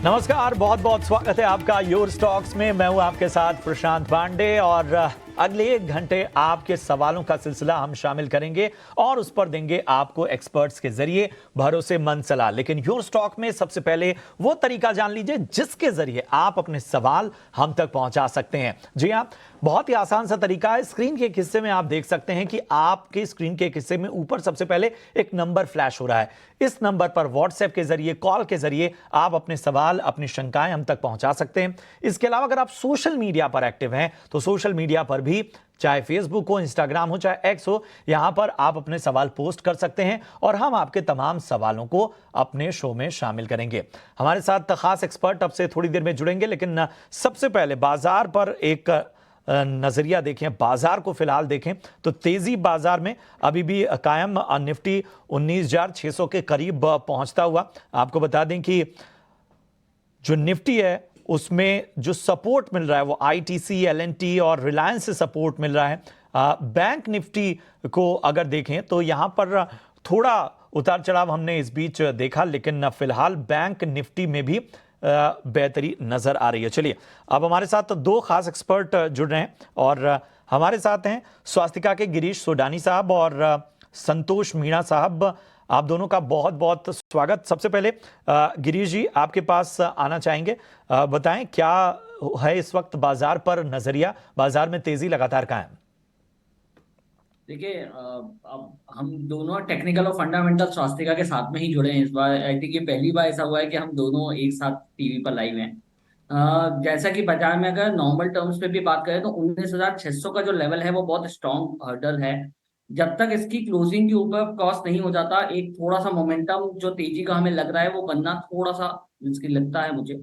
नमस्कार, बहुत बहुत स्वागत है आपका योर स्टॉक्स में। मैं हूं आपके साथ प्रशांत पांडे और अगले 1 घंटे आपके सवालों का सिलसिला हम शामिल करेंगे और उस पर देंगे आपको एक्सपर्ट्स के जरिए भरोसेमंद सलाह। लेकिन योर स्टॉक में सबसे पहले वो तरीका जान लीजिए जिसके जरिए आप अपने सवाल हम तक पहुंचा सकते हैं। जी हाँ, बहुत ही आसान सा तरीका है। स्क्रीन के एक हिस्से में आप देख सकते हैं कि आपके स्क्रीन के एक हिस्से में ऊपर सबसे पहले एक नंबर फ्लैश हो रहा है। इस नंबर पर व्हाट्सएप के जरिए, कॉल के जरिए आप अपने सवाल, अपनी शंकाएं हम तक पहुंचा सकते हैं। इसके अलावा अगर आप सोशल मीडिया पर एक्टिव हैं तो सोशल मीडिया पर भी, चाहे फेसबुक हो, इंस्टाग्राम हो, चाहे एक्स हो, यहां पर आप अपने सवाल पोस्ट कर सकते हैं और हम आपके तमाम सवालों को अपने शो में शामिल करेंगे। हमारे साथ खास एक्सपर्ट अब से थोड़ी देर में जुड़ेंगे, लेकिन सबसे पहले बाजार पर एक नजरिया देखें। बाजार को फिलहाल देखें तो तेजी बाजार में अभी भी कायम। निफ्टी 19,600 के करीब पहुंचता हुआ। आपको बता दें कि जो निफ्टी है उसमें जो सपोर्ट मिल रहा है वो आईटीसी, एलएनटी और रिलायंस से सपोर्ट मिल रहा है। बैंक निफ्टी को अगर देखें तो यहां पर थोड़ा उतार चढ़ाव हमने इस बीच देखा, लेकिन फिलहाल बैंक निफ्टी में भी बेहतरी नजर आ रही है। चलिए, अब हमारे साथ 2 खास एक्सपर्ट जुड़ रहे हैं और हमारे साथ हैं स्वास्तिका के गिरीश सोडानी साहब और संतोष मीणा साहब। आप दोनों का बहुत बहुत स्वागत। सबसे पहले गिरीश जी, आपके पास आना चाहेंगे। बताएं क्या है इस वक्त बाजार पर नजरिया, बाजार में तेजी लगातार कायम। देखिए, अब हम दोनों टेक्निकल और फंडामेंटल स्वास्तिका के साथ में ही जुड़े हैं इस बार। आई थिंक ये पहली बार ऐसा हुआ है कि हम दोनों एक साथ टीवी पर लाइव हैं। जैसा कि बाजार में अगर नॉर्मल टर्म्स पे भी बात करें तो 19,600 का जो लेवल है वो बहुत स्ट्रॉन्ग हर्डल है। जब तक इसकी क्लोजिंग के ऊपर क्रॉस नहीं हो जाता, एक थोड़ा सा मोमेंटम जो तेजी का हमें लग रहा है वो बनना थोड़ा सा मुश्किल लगता है मुझे।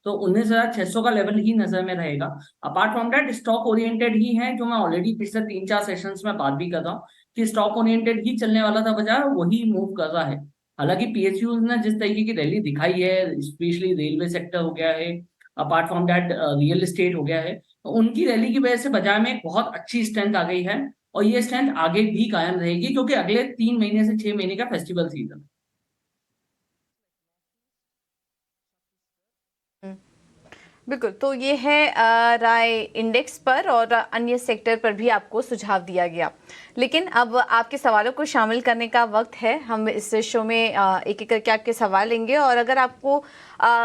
तो 19,600 का लेवल ही नजर में रहेगा। Apart from that stock oriented ही है, जो मैं ऑलरेडी पिछले 3-4 सेशंस में बात भी कर रहा हूँ कि स्टॉक ओरिएंटेड ही चलने वाला था बाजार, वही मूव कर रहा है। हालांकि पीएसयूज ने जिस तरीके की रैली दिखाई है, स्पेशली रेलवे सेक्टर हो गया है, apart from that real estate हो गया है, तो उनकी रैली की वजह से बाजार में एक बहुत अच्छी स्ट्रेंथ आ गई है और ये स्ट्रेंथ आगे भी कायम रहेगी क्योंकि अगले 3 महीने से 6 महीने का फेस्टिवल सीजन। बिल्कुल, तो ये है राय इंडेक्स पर और अन्य सेक्टर पर भी आपको सुझाव दिया गया। लेकिन अब आपके सवालों को शामिल करने का वक्त है। हम इस शो में एक एक करके आपके सवाल लेंगे और अगर आपको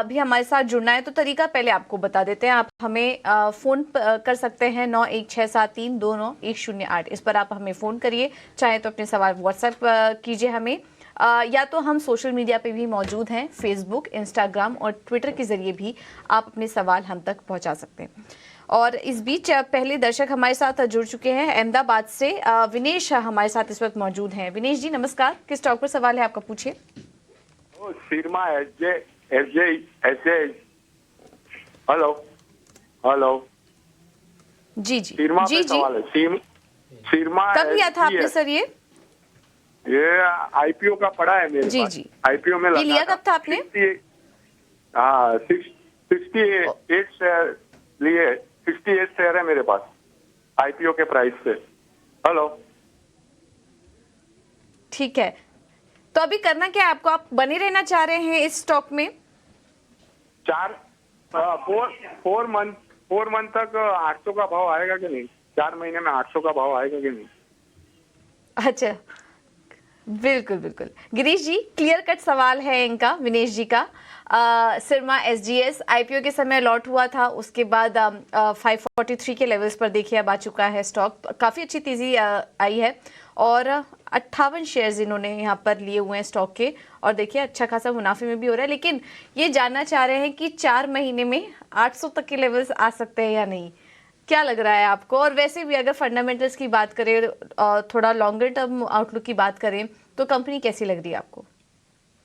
भी हमारे साथ जुड़ना है तो तरीका पहले आपको बता देते हैं। आप हमें फ़ोन कर सकते हैं 9167329108। इस पर आप हमें फ़ोन करिए, चाहे तो अपने सवाल व्हाट्सएप कीजिए हमें, या तो हम सोशल मीडिया पे भी मौजूद हैं, फेसबुक, इंस्टाग्राम और ट्विटर के जरिए भी आप अपने सवाल हम तक पहुंचा सकते हैं। और इस बीच पहले दर्शक हमारे साथ जुड़ चुके हैं। अहमदाबाद से विनेश हमारे साथ इस वक्त मौजूद हैं। विनेश जी नमस्कार, किस स्टॉक पर सवाल है आपका, पूछिए। सिरमा एसजे। हेलो हेलो जी जी सिरमा जी पे जी, सवाल है। सिरमा कब लिया था आपने सर ये आईपीओ का पड़ा है मेरे जी पास। जी, आईपीओ में ये लिया कब था आपने? 68 शेयर लिए। 68 शेयर है मेरे पास आईपीओ के प्राइस से। हेलो, ठीक है, तो अभी करना क्या है आपको? आप बने रहना चाह रहे हैं इस स्टॉक में? 4 मंथ तक 800 का भाव आएगा कि नहीं? 4 महीने में 800 का भाव आएगा कि नहीं? अच्छा, बिल्कुल बिल्कुल। गिरीश जी, क्लियर कट सवाल है इनका, विनेश जी का। सिरमा एसजीएस आईपीओ के समय लॉट हुआ था, उसके बाद 543 के लेवल्स पर देखिए अब आ चुका है स्टॉक। काफ़ी अच्छी तेज़ी आई है और 58 शेयर्स इन्होंने यहाँ पर लिए हुए हैं स्टॉक के और देखिए अच्छा खासा मुनाफे में भी हो रहा है। लेकिन ये जानना चाह रहे हैं कि 4 महीने में 800 तक के लेवल्स आ सकते हैं या नहीं, क्या लग रहा है आपको? और वैसे भी अगर फंडामेंटल्स की बात करें, थोड़ा लॉन्गर टर्म आउटलुक की बात करें तो कंपनी कैसी लग रही है आपको?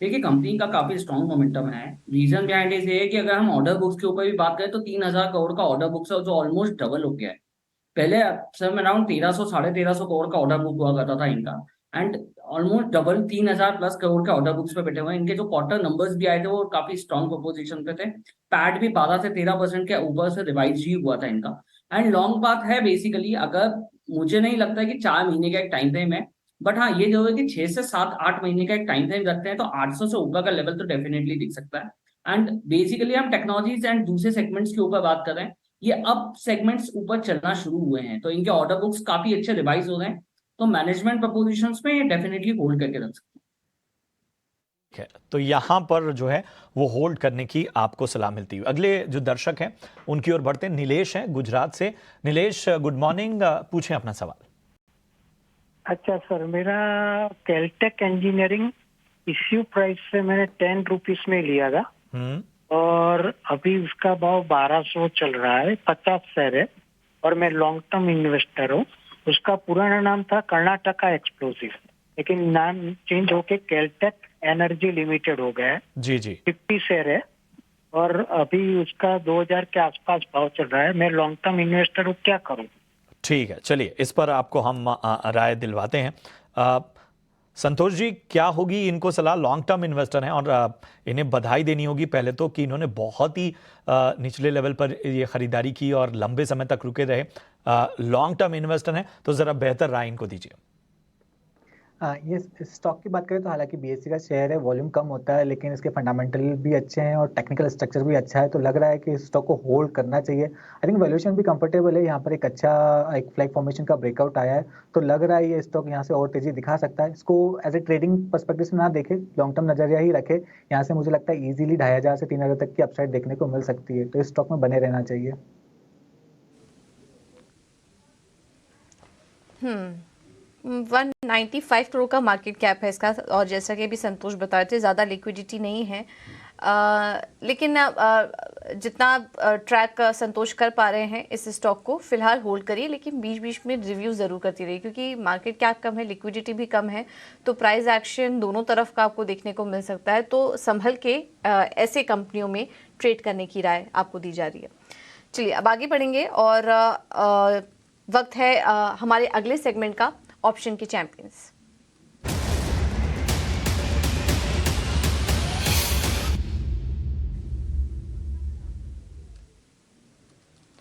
देखिए, कंपनी का काफी स्ट्रॉन्ग मोमेंटम है। रीजन बिहाइंड इज ये है कि अगर हम ऑर्डर बुक्स के ऊपर भी बात करें तो 3,000 करोड़ का ऑर्डर बुक्स है जो ऑलमोस्ट डबल हो गया है। पहले सब अराउंड 1300 1350 करोड़ का ऑर्डर बुक हुआ करता था इनका, and almost double 3,000 plus crore के ऑर्डर बुक्स पे बैठे हुए हैं। इनके जो क्वार्टर नंबर्स भी आए थे वो काफी स्ट्रॉन्ग प्रोपोजिशन पे थे। पैट भी 12 से 13% के ऊपर से रिवाइज ही हुआ था इनका। एंड लॉन्ग बात है बेसिकली, अगर मुझे नहीं लगता कि 4 महीने का एक टाइम फ्रेम है, बट हाँ ये जो है कि 6 से 7-8 महीने का एक टाइम फ्रेम रखते हैं तो 800 से ऊपर का लेवल तो डेफिनेटली दिख सकता है। एंड बेसिकली हम टेक्नोलॉजीज एंड दूसरे सेगमेंट्स के ऊपर बात कर रहे हैं, ये अब सेगमेंट्स ऊपर चलना शुरू हुए हैं, तो इनके ऑर्डर बुक्स काफी अच्छे रिवाइज हो रहे हैं, तो मैनेजमेंट प्रपोजिशंस में डेफिनेटली होल्ड करके रख सकते है। तो यहाँ पर जो है वो होल्ड करने की आपको सलाह मिलती है। अगले जो दर्शक हैं उनकी ओर बढ़ते हैं। नीलेश हैं गुजरात से। नीलेश, गुड मॉर्निंग, पूछें अपना सवाल। अच्छा सर, मेरा कैलटेक इंजीनियरिंग इश्यू प्राइस से मैंने 10 रुपीस में लिया था और अभी उसका भाव 1200 चल रहा है, 50 शेयर है और मैं लॉन्ग टर्म इन्वेस्टर हूँ। उसका पुराना नाम था कर्नाटका एक्सप्लोसिव, लेकिन नाम चेंज होके कैलटेक एनर्जी लिमिटेड हो गया है। जी जी। 50 शेयर है और अभी उसका 2000 के आसपास भाव चल रहा है। मैं लॉन्ग टर्म इन्वेस्टर हूँ, क्या करूँ? ठीक है, चलिए इस पर आपको हम राय दिलवाते हैं। संतोष जी, क्या होगी इनको सलाह? लॉन्ग टर्म इन्वेस्टर हैं और इन्हें बधाई देनी होगी पहले तो कि इन्होंने बहुत ही निचले लेवल पर ये खरीदारी की और लंबे समय तक रुके रहे। लॉन्ग टर्म इन्वेस्टर हैं तो ज़रा बेहतर राय इनको दीजिए। ये स्टॉक की बात करें तो हालांकि बीएससी का शेयर है, वॉल्यूम कम होता है, लेकिन इसके फंडामेंटल भी अच्छे हैं और टेक्निकल स्ट्रक्चर भी अच्छा है, तो लग रहा है कि इस स्टॉक को होल्ड करना चाहिए। आई थिंक वैल्यूएशन भी कंफर्टेबल है। यहाँ पर एक अच्छा एक फ्लैग फॉर्मेशन का ब्रेकआउट आया है, तो लग रहा है ये स्टॉक यहाँ से और तेजी दिखा सकता है। इसको एज ए ट्रेडिंग पर्सपेक्टिव से ना देखे, लॉन्ग टर्म नजरिया ही रखे। यहाँ से मुझे लगता है ईजिली 2500 से 3000 तक की अपसाइड देखने को मिल सकती है, तो इस स्टॉक में बने रहना चाहिए। 195 करोड़ का मार्केट कैप है इसका और जैसा कि अभी संतोष बताए थे ज़्यादा लिक्विडिटी नहीं है, लेकिन जितना ट्रैक संतोष कर पा रहे हैं इस स्टॉक को फिलहाल होल्ड करिए, लेकिन बीच बीच में रिव्यू ज़रूर करती रहिए क्योंकि मार्केट कैप कम है, लिक्विडिटी भी कम है, तो प्राइस एक्शन दोनों तरफ का आपको देखने को मिल सकता है। तो संभल के ऐसे कंपनियों में ट्रेड करने की राय आपको दी जा रही है। चलिए अब आगे बढ़ेंगे और वक्त है हमारे अगले सेगमेंट का, ऑप्शन के चैंपियंस।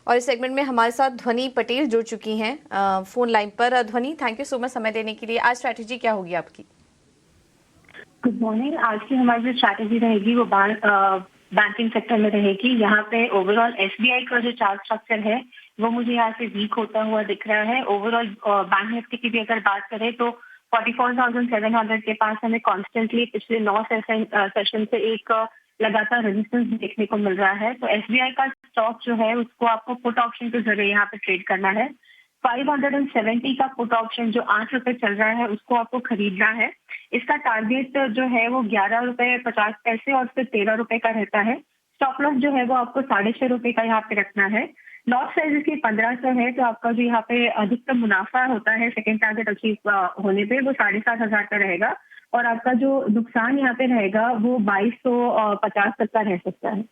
और इस सेगमेंट में हमारे साथ ध्वनि पटेल जुड़ चुकी हैं फोन लाइन पर। ध्वनि, थैंक यू सो मच समय देने के लिए। आज स्ट्रैटेजी क्या होगी आपकी? Good morning. आज की हमारी जो स्ट्रैटेजी रहेगी वो बैंकिंग सेक्टर में रहेगी। यहाँ पे ओवरऑल एसबीआई का जो चार्ट स्ट्रक्चर है वो मुझे यहाँ से वीक होता हुआ दिख रहा है। ओवरऑल बैंक निफ्टी की भी अगर बात करें तो 44,700 के पास हमें कॉन्स्टेंटली पिछले 9 सेशन से एक लगातार रेजिस्टेंस देखने को मिल रहा है। तो एसबीआई का स्टॉक जो है उसको आपको पुट ऑप्शन के जरिए यहाँ पे ट्रेड करना है। 570 का पुट ऑप्शन जो 8 रुपए चल रहा है उसको आपको खरीदना है। इसका टारगेट जो है वो 11 रुपए 50 पैसे और फिर 13 रुपए का रहता है। स्टॉप लॉस जो है वो आपको 6.5 रुपए का यहाँ पे रखना है। लॉट साइज इसकी 1500 है, तो आपका जो यहाँ पे अधिकतम मुनाफा होता है सेकंड टारगेट अचीव होने पे वो 7,500 का रहेगा और आपका जो नुकसान यहाँ पे रहेगा वो 2250 तक का रह सकता है।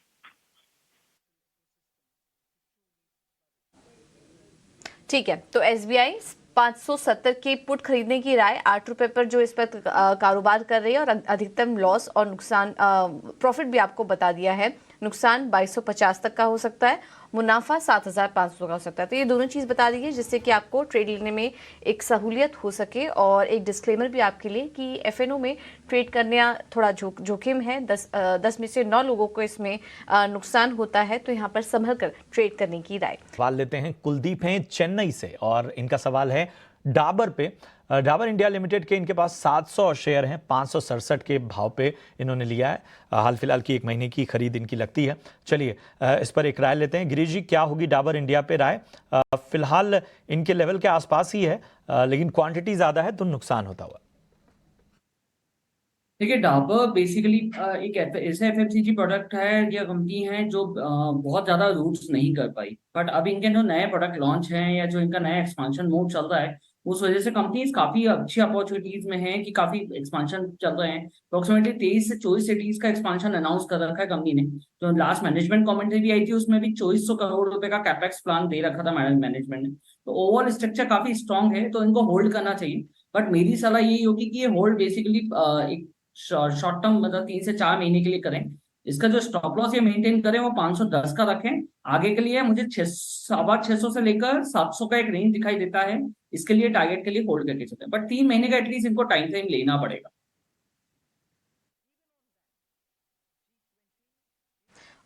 ठीक है, तो एसबीआई 570 के पुट खरीदने की राय, 8 रुपए पर जो इस पर कारोबार कर रही है और अधिकतम लॉस और नुकसान प्रॉफिट भी आपको बता दिया है। नुकसान 2250 तक का हो सकता है, मुनाफा 7500 का हो सकता है। तो ये दोनों चीज़ बता दी है जिससे कि आपको ट्रेड लेने में एक सहूलियत हो सके। और एक डिस्क्लेमर भी आपके लिए कि एफएनओ में ट्रेड करने थोड़ा जोखिम है। 10 में से 9 लोगों को इसमें नुकसान होता है, तो यहाँ पर संभल कर ट्रेड करने की राय। सवाल लेते हैं, कुलदीप हैं चेन्नई से और इनका सवाल है डाबर पे। डाबर इंडिया लिमिटेड के इनके पास 700 शेयर हैं, 567 के भाव पे इन्होंने लिया है। हाल फिलहाल की 1 महीने की खरीद इनकी लगती है। चलिए इस पर एक राय लेते हैं। गिरीश जी, क्या होगी डाबर इंडिया पे राय? फिलहाल इनके लेवल के आसपास ही है, लेकिन क्वांटिटी ज्यादा है तो नुकसान होता हुआ। देखिए, डाबर बेसिकली एक ऐसे एफएमसीजी प्रोडक्ट है या कंपनी है जो बहुत ज्यादा रूट्स नहीं कर पाई, बट अब इनके जो नए प्रोडक्ट लॉन्च हैं या जो इनका नया एक्सपांशन मोड चल रहा है उस वजह से कंपनीज काफी अच्छी अपॉर्चुनिटीज में है कि काफी एक्सपांशन चल रहे हैं। अप्रोक्सीमेटली 23 से 24 सिटीज का एक्सपांशन अनाउंस कर रखा है कंपनी ने। तो लास्ट मैनेजमेंट कमेंट्री भी आई थी, उसमें भी 2400 करोड़ रुपए का कैपेक्स प्लान दे रखा था मैनेजमेंट ने। तो ओवरऑल स्ट्रक्चर काफी स्ट्रॉन्ग है, तो इनको होल्ड करना चाहिए। बट मेरी सलाह यही होगी कि ये होल्ड बेसिकली एक शॉर्ट टर्म मतलब 3 से 4 महीने के लिए करें। इसका जो स्टॉप लॉस ये मेंटेन करें वो 510 का रखें। आगे के लिए मुझे 650 से लेकर 700 का एक रेंज दिखाई देता है, इसके लिए टारगेट के लिए होल्ड करके चलते हैं। बट 3 महीने का एटलीस्ट इनको टाइम फ्रेम लेना पड़ेगा।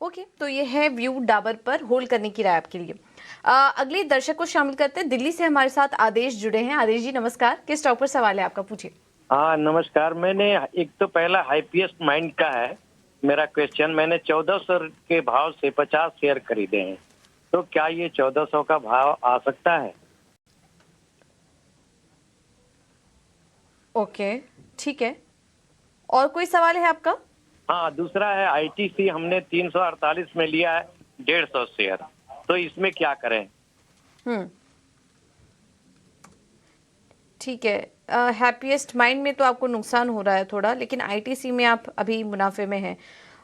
ओके, तो ये है व्यू डाबर पर होल्ड करने की राय आपके लिए। अगले दर्शक को शामिल करते हैं। दिल्ली से हमारे साथ आदेश जुड़े हैं। आदेश जी नमस्कार, किस स्टॉक पर सवाल है आपका, पूछिए। हाँ नमस्कार। मैंने एक तो पहला हाईपीएस्ट माइंड का है मेरा क्वेश्चन। मैंने 1400 के भाव से 50 शेयर खरीदे हैं, तो क्या ये 1400 का भाव आ सकता है? ओके, ठीक है। और कोई सवाल है आपका? हाँ, दूसरा है आईटीसी हमने 348 में लिया है 150 शेयर, तो इसमें क्या करें? ठीक है। हैप्पीएस्ट माइंड में तो आपको नुकसान हो रहा है थोड़ा, लेकिन आईटीसी में आप अभी मुनाफे में हैं।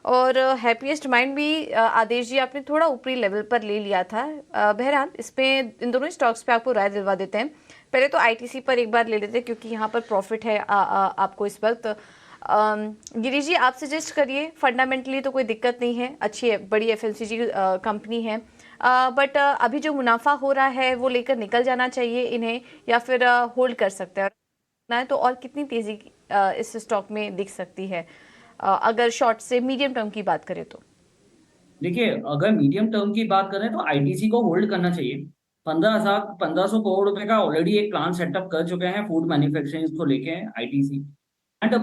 और हैप्पीएस्ट माइंड भी आदेश जी आपने थोड़ा ऊपरी लेवल पर ले लिया था। बहरहाल इसमें इन दोनों स्टॉक्स पे आपको राय दिलवा देते हैं। पहले तो आईटीसी पर एक बार ले लेते हैं क्योंकि यहाँ पर प्रॉफिट है आपको इस वक्त। गिरीश जी आप सजेस्ट करिए। फंडामेंटली तो कोई दिक्कत नहीं है, अच्छी है, बड़ी एफएमसीजी कंपनी है, बट अभी जो मुनाफा हो रहा है वो लेकर निकल जाना चाहिए इन्हें, या फिर होल्ड कर सकते हैं ना? तो और कितनी तेजी इस स्टॉक में दिख सकती है अगर शॉर्ट से मीडियम टर्म की बात करें तो? देखिए, अगर मीडियम टर्म की बात करें तो आईटीसी को होल्ड करना चाहिए। 1500 करोड़ रुपए का ऑलरेडी एक प्लान सेटअप कर चुके हैं फूड मैन्युफैक्चरिंग को लेके आईटीसी, एंड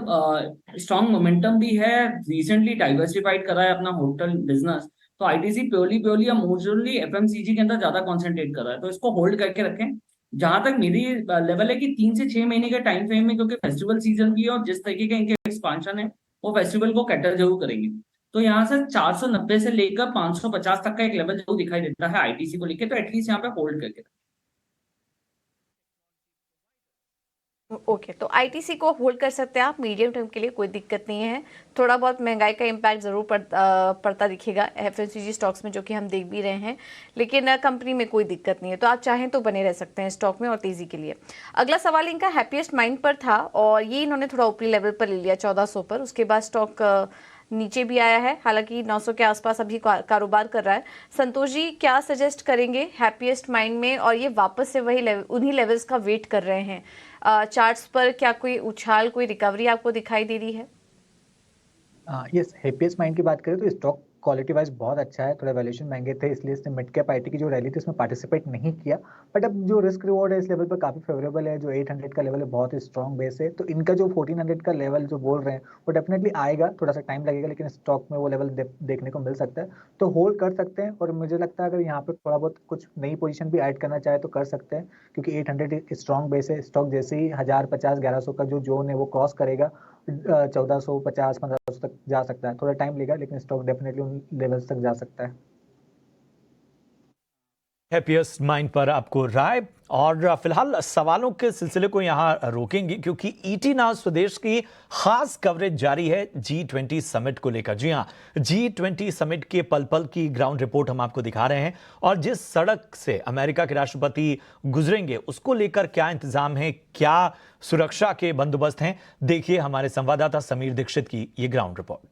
स्ट्रॉन्ग मोमेंटम भी है। रिसेंटली डाइवर्सिफाइड करा है अपना होटल बिजनेस, तो आईटीसी प्योरली या मोस्टली एफएमसीजी के अंदर ज्यादा कॉन्सेंट्रेट कर रहा है, तो इसको होल्ड करके रखें। जहां तक मेरी लेवल है कि 3 से 6 महीने के टाइम फ्रेम में, क्योंकि फेस्टिवल सीजन भी है और जिस तरीके के इनके एक्सपांशन है वो फेस्टिवल को कैटर जरूर करेंगे। तो यहाँ से 490 से लेकर 550 तक का एक लेवल जरूर दिखाई देता है आईटीसी को लेकर, तो एटलीस्ट यहाँ पे होल्ड करके। ओके, तो आईटीसी को होल्ड कर सकते हैं आप मीडियम टर्म के लिए, कोई दिक्कत नहीं है। थोड़ा बहुत महंगाई का इम्पैक्ट जरूर पड़ता दिखेगा एफएमसीजी स्टॉक्स में, जो कि हम देख भी रहे हैं, लेकिन कंपनी में कोई दिक्कत नहीं है, तो आप चाहें तो बने रह सकते हैं स्टॉक में और तेजी के लिए। अगला सवाल इनका हैप्पीएस्ट माइंड पर था और ये इन्होंने थोड़ा ऊपरी लेवल पर ले लिया 1400 पर, उसके बाद स्टॉक नीचे भी आया है, हालांकि 900 के आसपास अभी कारोबार कर रहा है। संतोष जी क्या सजेस्ट करेंगे हैप्पीएस्ट माइंड में? और ये वापस से वही उन्हीं लेवल्स का वेट कर रहे हैं। चार्ट्स पर क्या कोई उछाल, कोई रिकवरी आपको दिखाई दे रही है? यस, हैप्पीएस्ट माइंड की बात करें तो स्टॉक क्वालिटी वाइज बहुत अच्छा है। थोड़ा वैल्यूएशन महंगे थे इसलिए इसने मिड कैप आईटी की जो रैली थी उसमें पार्टिसिपेट नहीं किया, बट अब जो रिस्क रिवॉर्ड है इस लेवल पर काफी फेवरेबल है। जो 800 का लेवल है बहुत ही स्ट्रॉन्ग बेस है, तो इनका जो 1400 का लेवल जो बोल रहे हैं वो डेफिनेटली आएगा, थोड़ा सा टाइम लगेगा, लेकिन स्टॉक में वो लेवल देखने को मिल सकता है, तो होल्ड कर सकते हैं। और मुझे लगता है अगर यहाँ पे थोड़ा बहुत कुछ नई पोजीशन भी ऐड करना चाहे तो कर सकते हैं, क्योंकि 800 स्ट्रॉन्ग बेस है। स्टॉक जैसे ही 1050 1100 का जो जोन है वो क्रॉस करेगा 1450 1500 तक जा सकता है। थोड़ा टाइम लेगा लेकिन स्टॉक डेफिनेटली उन लेवल्स तक जा सकता है। हैप्पीएस्ट माइंड पर आपको राय। और फिलहाल सवालों के सिलसिले को यहां रोकेंगे क्योंकि ईटी नाउ स्वदेश की खास कवरेज जारी है G20 समिट को लेकर। जी हां, G20 समिट के पल पल की ग्राउंड रिपोर्ट हम आपको दिखा रहे हैं, और जिस सड़क से अमेरिका के राष्ट्रपति गुजरेंगे उसको लेकर क्या इंतजाम है, क्या सुरक्षा के बंदोबस्त हैं, देखिए हमारे संवाददाता समीर दीक्षित की ये ग्राउंड रिपोर्ट।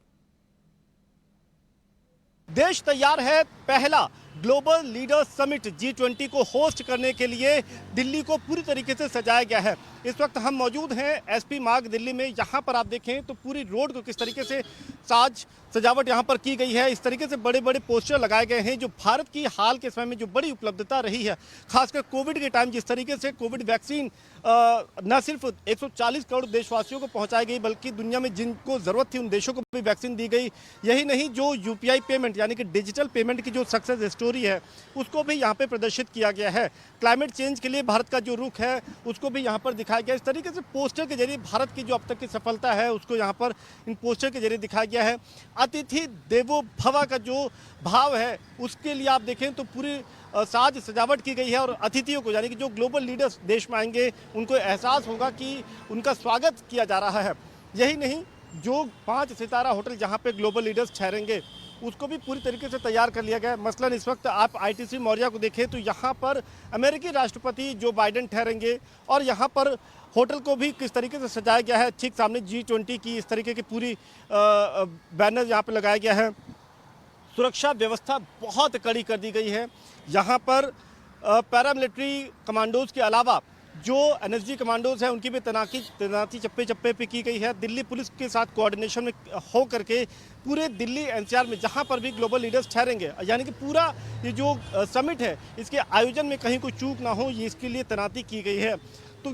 देश तैयार है पहला ग्लोबल लीडर्स समिट G20 को होस्ट करने के लिए। दिल्ली को पूरी तरीके से सजाया गया है। इस वक्त हम मौजूद हैं एसपी मार्ग दिल्ली में। यहाँ पर आप देखें तो पूरी रोड को किस तरीके से सजावट यहाँ पर की गई है। इस तरीके से बड़े बड़े पोस्टर लगाए गए हैं, जो भारत की हाल के समय में जो बड़ी उपलब्धता रही है, खासकर कोविड के टाइम जिस तरीके से कोविड वैक्सीन न सिर्फ 140 करोड़ देशवासियों को पहुंचाई गई, बल्कि दुनिया में जिनको ज़रूरत थी उन देशों को भी वैक्सीन दी गई। यही नहीं, जो यूपीआई पेमेंट यानी कि डिजिटल पेमेंट की जो सक्सेस स्टोरी है उसको भी यहाँ पे प्रदर्शित किया गया है। क्लाइमेट चेंज के लिए भारत का जो रुख है उसको भी यहाँ पर दिखाया गया। इस तरीके से पोस्टर के जरिए भारत की जो अब तक की सफलता है उसको यहाँ पर इन पोस्टर के जरिए दिखाया गया है। अतिथि देवो भव का जो भाव है उसके लिए आप देखें तो पूरी साज सजावट की गई है, और अतिथियों को यानी कि जो ग्लोबल लीडर्स देश में आएंगे उनको एहसास होगा कि उनका स्वागत किया जा रहा है। यही नहीं, जो 5 सितारा होटल जहां पे ग्लोबल लीडर्स ठहरेंगे उसको भी पूरी तरीके से तैयार कर लिया गया है। मसलन इस वक्त आप आईटीसी मौर्या को देखें तो यहाँ पर अमेरिकी राष्ट्रपति जो बाइडेन ठहरेंगे, और यहाँ पर होटल को भी किस तरीके से सजाया गया है। ठीक सामने G20 की इस तरीके की पूरी बैनर यहाँ पर लगाया गया है। सुरक्षा व्यवस्था बहुत कड़ी कर दी गई है। यहाँ पर पैरामिलिट्री कमांडोज के अलावा जो एनएसजी कमांडोज हैं उनकी भी तैनाती चप्पे चप्पे पे की गई है। दिल्ली पुलिस के साथ कोऑर्डिनेशन में हो करके पूरे दिल्ली एनसीआर में जहां पर भी ग्लोबल लीडर्स ठहरेंगे, यानी कि पूरा ये जो समिट है इसके आयोजन में कहीं कोई चूक ना हो, ये इसके लिए तैनाती की गई है। तो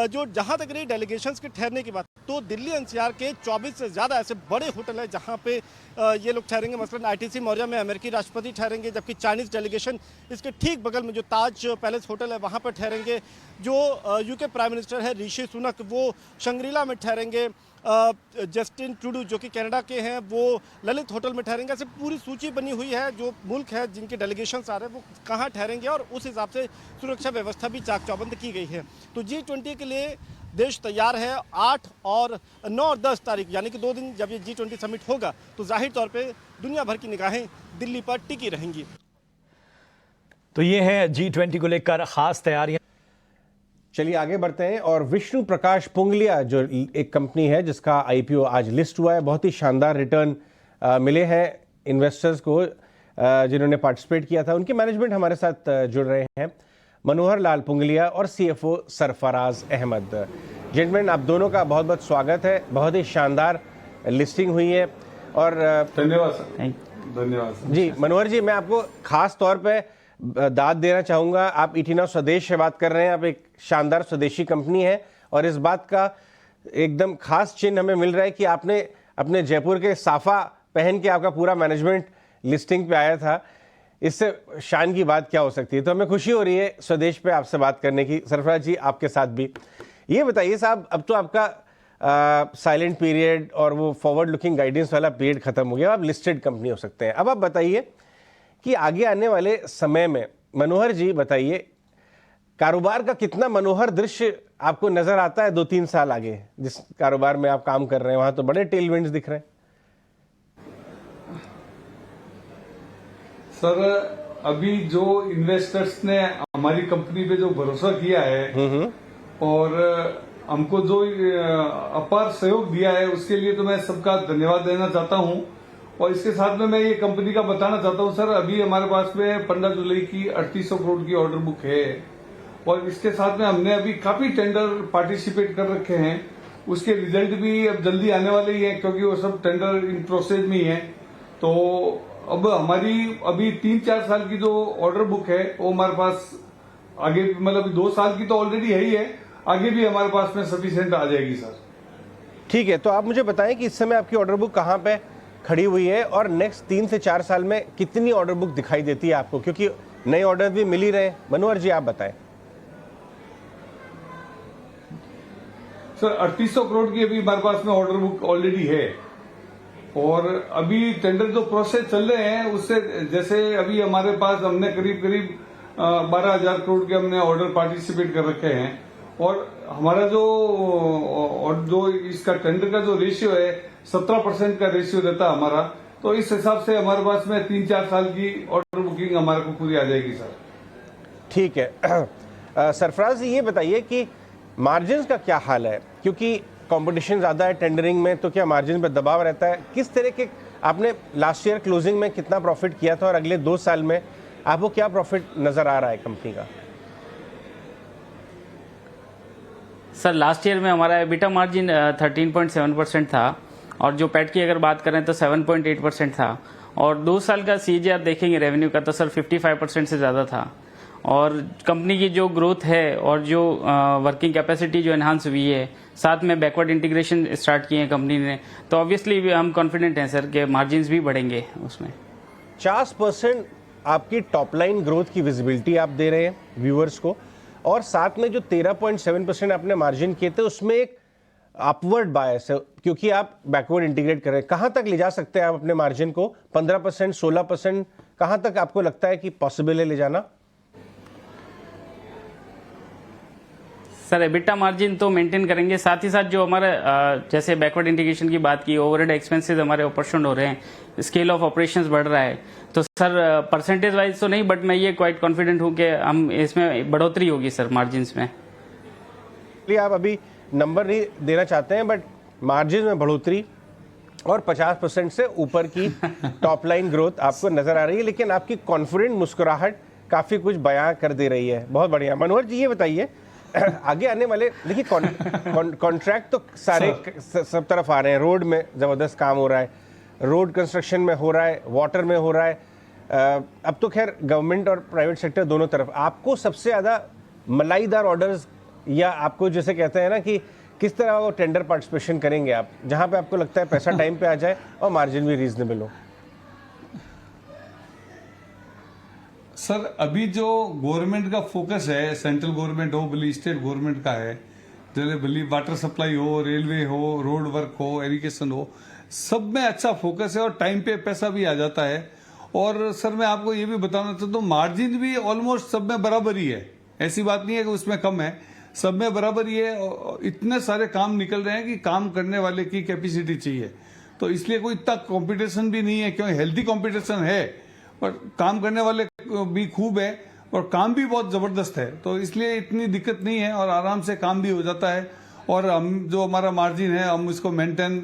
जो जहां तक रही डेलीगेशंस के ठहरने की बात, तो दिल्ली एनसीआर के 24 से ज़्यादा ऐसे बड़े होटल हैं जहां पे ये लोग ठहरेंगे। मसलन आईटीसी मौर्या में अमेरिकी राष्ट्रपति ठहरेंगे, जबकि चाइनीज़ डेलीगेशन इसके ठीक बगल में जो ताज पैलेस होटल है वहां पर ठहरेंगे। जो यूके प्राइम मिनिस्टर है ऋषि सुनक, वो शंग्रीला में ठहरेंगे। जस्टिन ट्रूडो जो कि कनाडा के हैं वो ललित होटल में ठहरेंगे। ऐसे पूरी सूची बनी हुई है जो मुल्क है जिनके डेलीगेशंस आ रहे हैं वो कहाँ ठहरेंगे, और उस हिसाब से सुरक्षा व्यवस्था भी चाक चौबंद की गई है। तो G20 के लिए देश तैयार है। 8 और 9 और 10 तारीख यानी कि 2 दिन जब ये G20 समिट होगा तो जाहिर तौर पे दुनिया भर की निगाहें दिल्ली पर टिकी रहेंगी। तो ये है G20 को लेकर खास तैयारियां। चलिए आगे बढ़ते हैं। और विष्णु प्रकाश पुंगलिया जो एक कंपनी है जिसका आईपीओ आज लिस्ट हुआ है, बहुत ही शानदार रिटर्न मिले हैं इन्वेस्टर्स को जिन्होंने पार्टिसिपेट किया था। उनके मैनेजमेंट हमारे साथ जुड़ रहे हैं, मनोहर लाल पुंगलिया और सीएफओ सरफराज अहमद। जेंटलमैन, आप दोनों का बहुत बहुत स्वागत है। बहुत ही शानदार लिस्टिंग हुई है और धन्यवाद सर। धन्यवाद सर। जी मनोहर जी, मैं आपको खास तौर पे दाद देना चाहूँगा। आप इटिना स्वदेश से बात कर रहे हैं, आप एक शानदार स्वदेशी कंपनी है और इस बात का एकदम खास चिन्ह हमें मिल रहा है कि आपने अपने जयपुर के साफा पहन के आपका पूरा मैनेजमेंट लिस्टिंग पे आया था। इससे शान की बात क्या हो सकती है। तो हमें खुशी हो रही है स्वदेश पे आपसे बात करने की। सरफराज जी, आपके साथ भी ये बताइए साहब, अब तो आपका साइलेंट पीरियड और वो फॉरवर्ड लुकिंग गाइडेंस वाला पीरियड खत्म हो गया, आप लिस्टेड कंपनी हो सकते हैं। अब आप बताइए कि आगे आने वाले समय में, मनोहर जी बताइए, कारोबार का कितना मनोहर दृश्य आपको नजर आता है 2-3 साल आगे? जिस कारोबार में आप काम कर रहे हैं वहां तो बड़े टेलविंड्स दिख रहे हैं। सर, अभी जो इन्वेस्टर्स ने हमारी कंपनी पे जो भरोसा किया है और हमको जो अपार सहयोग दिया है उसके लिए तो मैं सबका धन्यवाद देना चाहता हूं। और इसके साथ में मैं ये कंपनी का बताना चाहता हूं सर, अभी हमारे पास में 15 जुलाई की 3800 करोड़ की ऑर्डर बुक है और इसके साथ में हमने अभी काफी टेंडर पार्टिसिपेट कर रखे हैं। उसके रिजल्ट भी अब जल्दी आने वाले ही हैं क्योंकि वो सब टेंडर इन प्रोसेस में ही है। तो अब हमारी अभी 3-4 साल की जो ऑर्डर बुक है वो हमारे पास आगे, मतलब 2 साल की तो ऑलरेडी है ही है, आगे भी हमारे पास में सफिशिएंट आ जाएगी सर। ठीक है, तो आप मुझे बताएं कि इस समय आपकी ऑर्डर बुक कहाँ पे खड़ी हुई है और नेक्स्ट 3 से 4 साल में कितनी ऑर्डर बुक दिखाई देती है आपको, क्योंकि नए ऑर्डर भी मिल ही रहे हैं। मनोहर जी, आप बताएं। सर, 3800 करोड़ की अभी हमारे पास में ऑर्डर बुक ऑलरेडी है और अभी टेंडर जो प्रोसेस चल रहे हैं उससे, जैसे अभी हमारे पास हमने करीब 12,000 करोड़ के हमने ऑर्डर पार्टिसिपेट कर रखे हैं और हमारा जो इसका टेंडर का जो रेशियो है 17% का रेशियो रहता है हमारा। तो इस हिसाब से हमारे पास में 3-4 साल की ऑर्डर बुकिंग हमारे को पूरी आ जाएगी सर। ठीक है। सरफराज जी, ये बताइए कि मार्जिन का क्या हाल है, क्योंकि कंपटीशन ज़्यादा है टेंडरिंग में, तो क्या मार्जिन पर दबाव रहता है? किस तरह के आपने लास्ट ईयर क्लोजिंग में कितना प्रॉफिट किया था और अगले 2 साल में आपको क्या प्रॉफिट नज़र आ रहा है कंपनी का? सर, लास्ट ईयर में हमारा एबिटा मार्जिन 13.7% था और जो पैट की अगर बात करें तो 7.8% था और 2 साल का सीजीआर देखेंगे रेवेन्यू का तो सर 55% से ज़्यादा था। और कंपनी की जो ग्रोथ है और जो वर्किंग कैपेसिटी जो एनहांस हुई है, साथ में बैकवर्ड इंटीग्रेशन स्टार्ट किए हैं कंपनी ने, तो ऑब्वियसली हम कॉन्फिडेंट हैं सर कि मार्जिन्स भी बढ़ेंगे उसमें। 50% आपकी टॉप लाइन ग्रोथ की विजिबिलिटी आप दे रहे हैं व्यूअर्स को और साथ में जो 13.7% आपने मार्जिन किए थे उसमें एक अपवर्ड बायस है क्योंकि आप बैकवर्ड इंटीग्रेट कर रहे हैं। कहाँ तक ले जा सकते हैं आप अपने मार्जिन को? 15%, 16%, कहाँ तक आपको लगता है कि पॉसिबल है ले जाना? सर, एबिटा मार्जिन तो मेंटेन करेंगे, साथ ही साथ जो हमारा जैसे बैकवर्ड इंटीग्रेशन की बात की, ओवरहेड एक्सपेंसेस हमारे ऑपरेशन हो रहे हैं, स्केल ऑफ ऑपरेशंस बढ़ रहा है, तो सर परसेंटेज वाइज तो नहीं, बट मैं ये क्वाइट कॉन्फिडेंट हूँ कि हम इसमें बढ़ोतरी होगी सर मार्जिन्स में। आप अभी नंबर नहीं देना चाहते हैं, बट मार्जिन में बढ़ोतरी और 50% से ऊपर की टॉप लाइन ग्रोथ आपको नजर आ रही है, लेकिन आपकी कॉन्फिडेंट मुस्कुराहट काफी कुछ बयां कर दे रही है। बहुत बढ़िया। मनोहर जी, ये बताइए आगे आने वाले देखिए कॉन्ट्रैक्ट तो सारे सब तरफ आ रहे हैं। रोड में ज़बरदस्त काम हो रहा है, रोड कंस्ट्रक्शन में हो रहा है, वाटर में हो रहा है। अब तो खैर गवर्नमेंट और प्राइवेट सेक्टर दोनों तरफ। आपको सबसे ज़्यादा मलाईदार ऑर्डर्स, या आपको जैसे कहते हैं ना कि किस तरह वो टेंडर पार्टिसिपेशन करेंगे आप, जहां पे आपको लगता है पैसा टाइम पे आ जाए और मार्जिन भी रीजनेबल हो? सर अभी जो गवर्नमेंट का फोकस है, सेंट्रल गवर्नमेंट हो भले स्टेट गवर्नमेंट का है, जैसे भले वाटर सप्लाई हो, रेलवे हो, रोड वर्क हो, इरिगेशन हो, सब में अच्छा फोकस है और टाइम पे पैसा भी आ जाता है। और सर मैं आपको ये भी बताना चाहता हूँ, मार्जिन भी ऑलमोस्ट सब में बराबर ही है, ऐसी बात नहीं है कि उसमें कम है, सब में बराबर ही है। इतने सारे काम निकल रहे हैं कि काम करने वाले की कैपेसिटी चाहिए, तो इसलिए कोई इतना कंपटीशन भी नहीं है, क्योंकि हेल्दी कंपटीशन है और काम करने वाले भी खूब है और काम भी बहुत जबरदस्त है, तो इसलिए इतनी दिक्कत नहीं है और आराम से काम भी हो जाता है। और हम जो हमारा मार्जिन है हम इसको मेंटेन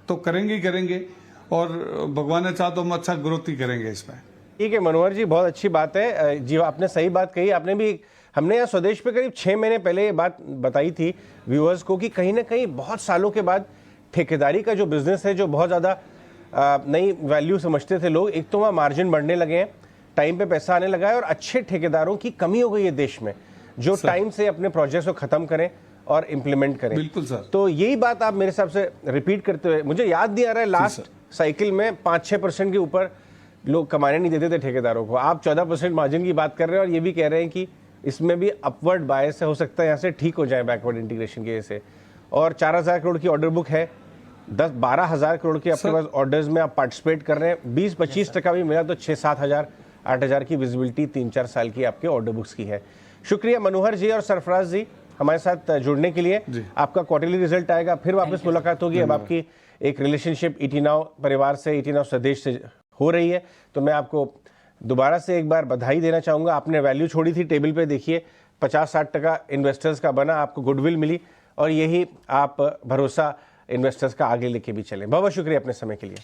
तो करेंगे ही करेंगे और भगवान ने चाहा तो हम अच्छा ग्रोथ ही करेंगे इसमें। ठीक है मनोहर जी, बहुत अच्छी बात है जी, आपने सही बात कही। आपने भी, हमने यहाँ स्वदेश पे करीब 6 महीने पहले ये बात बताई थी व्यूअर्स को कि कहीं ना कहीं बहुत सालों के बाद ठेकेदारी का जो बिजनेस है, जो बहुत ज़्यादा नई वैल्यू समझते थे लोग, एक तो वहाँ मार्जिन बढ़ने लगे हैं, टाइम पे पैसा आने लगा है और अच्छे ठेकेदारों की कमी हो गई है देश में, जो टाइम से अपने प्रोजेक्ट्स को खत्म करें और इम्प्लीमेंट करें। बिल्कुल सर। तो यही बात आप मेरे हिसाब से रिपीट करते हुए, मुझे याद नहीं आ रहा है लास्ट साइकिल में 5-6% के ऊपर लोग कमाने नहीं देते थे ठेकेदारों को। आप 14% मार्जिन की बात कर रहे हैं और ये भी कह रहे हैं कि इसमें भी अपवर्ड बायस है, हो सकता है यहाँ से ठीक हो जाए बैकवर्ड इंटीग्रेशन की वजह से। और 4,000 करोड़ की ऑर्डर बुक है, 10-12 हज़ार करोड़ के आपके पास ऑर्डर्स में आप पार्टिसिपेट कर रहे हैं, 20-25% भी मिला तो 6-7 हज़ार 8 हज़ार की विजिबिलिटी 3-4 साल की आपके ऑर्डर बुक्स की है। शुक्रिया मनोहर जी और सरफराज जी हमारे साथ जुड़ने के लिए। आपका क्वार्टरली रिजल्ट आएगा, फिर वापस मुलाकात होगी। अब आपकी एक रिलेशनशिप ईटी नाउ परिवार से, ईटी नाउ स्वदेश से हो रही है, तो मैं आपको दोबारा से एक बार बधाई देना चाहूँगा। आपने वैल्यू छोड़ी थी टेबल पे, देखिए 50-60% इन्वेस्टर्स का बना, आपको गुडविल मिली और यही आप भरोसा इन्वेस्टर्स का आगे लेके भी चलें। बहुत बहुत शुक्रिया अपने समय के लिए।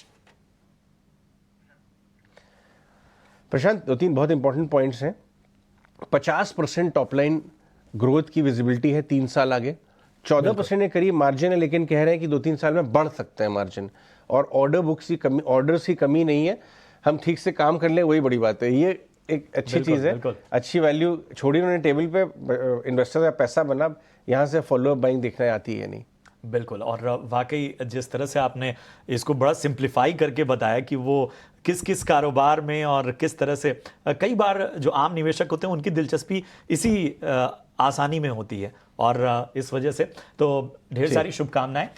प्रशांत, 2-3 बहुत इंपॉर्टेंट पॉइंट्स हैं। 50% टॉपलाइन ग्रोथ की विजिबिलिटी है 3 साल आगे, 14% के करीब मार्जिन है, लेकिन कह रहे हैं कि 2-3 साल में बढ़ सकता है मार्जिन, और ऑर्डर बुक्स की कमी, ऑर्डर्स की कमी नहीं है, हम ठीक से काम कर ले वही बड़ी बात है। ये एक अच्छी चीज़ है, अच्छी वैल्यू छोड़ी उन्होंने टेबल पे, इन्वेस्टर का पैसा बना, यहाँ से फॉलोअप बाइंग देखना आती है नहीं। बिल्कुल, और वाकई जिस तरह से आपने इसको बड़ा सिंप्लीफाई करके बताया कि वो किस किस कारोबार में और किस तरह से, कई बार जो आम निवेशक होते हैं उनकी दिलचस्पी इसी आसानी में होती है, और इस वजह से तो ढेर सारी शुभकामनाएं